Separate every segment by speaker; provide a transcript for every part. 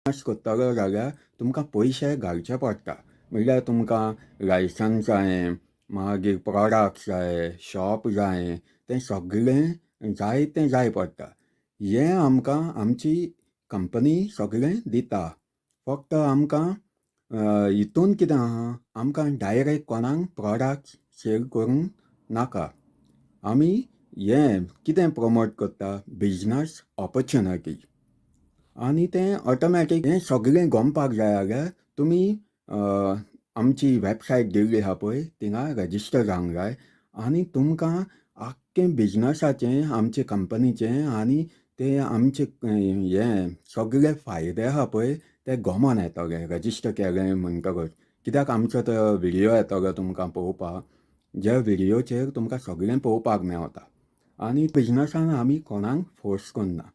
Speaker 1: करतलो जाल्यार तुमकां पयशे घालचे पडटा. म्हणल्यार तुमकां लायसन्स जायें, मागीर प्रॉडक्ट्स जाय, शॉप जायें, तें सगळें जायतें जाय पडटा. हें आमकां आमची कंपनी सगळें दिता. फक्त आमकां हितून कितें आहा, आमकां डायरेक्ट कोणाक प्रॉडक्ट्स सेल करूंक नाका. आमी हें कितें प्रमोट करता, बिजनस ऑपॉर्च्युनिटी. आनी तें ऑटोमॅटीक हें सगळें गमपाक जाय जाल्यार तुमी आमची वॅबसायट दिल्ली आहा पळय, थिंगा रजिस्टर जावंक जाय. आनी तुमकां आख्खें बिजनसाचें, आमचे कंपनीचें आनी ते आमचे हें सगळे फायदे आहा पळय ते गमोन येतले रजिस्टर केलें म्हणटकच. कित्याक आमचो तो व्हिडियो येतलो तुमकां पळोवपाक, ज्या व्हिडियोचेर तुमकां सगळें पळोवपाक मेवता. आनी बिजनसान आमी कोणाक फोर्स करना.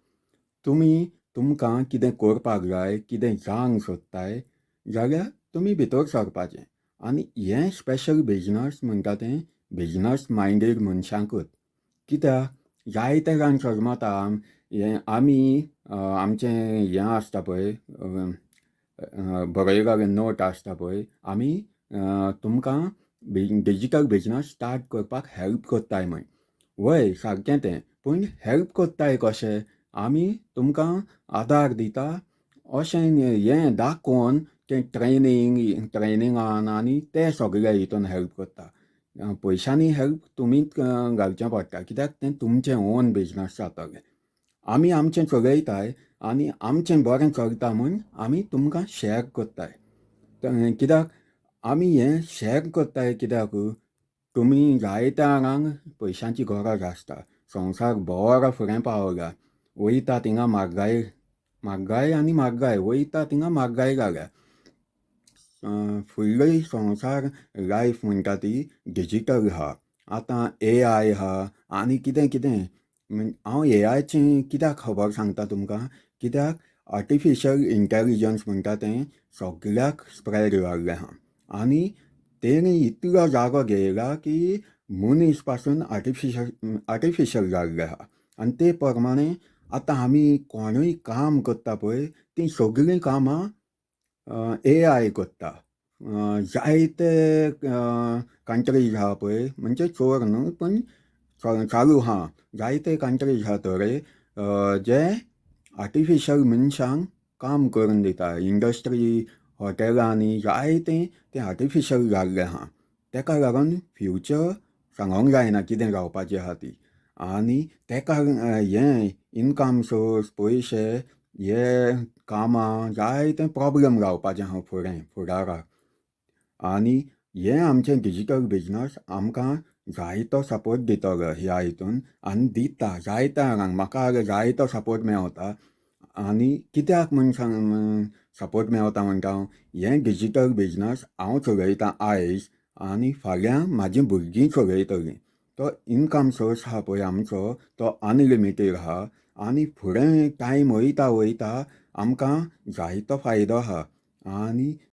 Speaker 1: तुमकां कितें करपाक जाय, कितें जावंक सोदताय जाल्यार तुमी भितर सरपाचें. आनी हें स्पेशल बिजनस म्हणटा तें बिजनस मायंडेड मनशांकूच. कित्याक जायते जाण सरमता आमी आमचें हें आसता पळय, बरयलेलें नोट आसता पळय, आमी तुमकां डिजिटल बिजनस स्टार्ट करपाक हेल्प कोत्ताय म्हण. वय सारकें तें, पूण हेल्प कोत्ताय कशें? आमी तुमकां आदार दिता अशें हें दाखोवन तें ट्रेनिंगान आनी तें सगळें हितून हेल्प कोत्ता. पयशांनी हेल्प तुमीच घालचें पडटा, कित्याक तें तुमचें ओन बिजनस जातलें. आमी आमचें चलयताय आनी आमचें बरें चलता म्हूण आमी तुमकां शॅर कोत्ताय. कित्याक आमी हें शॅर कोत्ताय कित्याक तुमी जायत्या जाणांक पयशांची गरज आसता. संवसार बरो फुडें पावला, वयता थिंगा म्हारगाय आनी म्हारगाय, वयता थिंगा म्हारगाय जाल्या. फुडली संवसार लायफ म्हणटा ती डिजिटल आहा. आतां AI आहा आनी कितें कितें. हांव AIचें कित्याक खबर सांगता तुमकां, कित्याक आर्टिफिशियल इंटेलिजन्स म्हणटा तें सगळ्याक स्प्रेड जाल्लें आहा. आनी तेणी इतलो जागो घेयला की मनीस पासून आर्टिफिशियल जाल्लें आहा. आनी ते प्रमाणें आतां आमी कोणूय काम करता पळय, तीं सगळीं कामां AI कोत्ता. जायते कंट्रीज आहा पळय, म्हणजे चोर न्हू पूण चालू आहा, जायते कंट्रीज आहा थोडे जे आर्टिफिशियल मनशांक काम करून दिता. इंडस्ट्री, हॉटेलांनी जायतें तें आर्टिफिशियल जाल्लें आहा. तेका लागून फ्युचर सांगोंक जायना कितें जावपाचें आहा ती. आनी तेका हें इनकम सोर्स, पयशे, हे कामां जायतें प्रॉब्लेम जावपाचें आहा फुडाराक. आनी हें आमचें डिजिटल बिजनस आमकां जायतो सपोर्ट दितलो ह्या हितून आनी दिता जायत्या जाणांक. म्हाका जायतो सपोर्ट मेवता. आनी कित्याक म्हूण सपोर्ट मेवता म्हणटा हांव, हें डिजिटल बिजनस हांव चलयतां आयज आनी फाल्यां म्हाजीं भुरगीं चलयतलीं. तो इनकम सोर्स आहा पळय आमचो, तो अनलिमिटेड आहा. आनी फुडें टायम वयता वयता आमकां जायतो फायदो आहा. आनी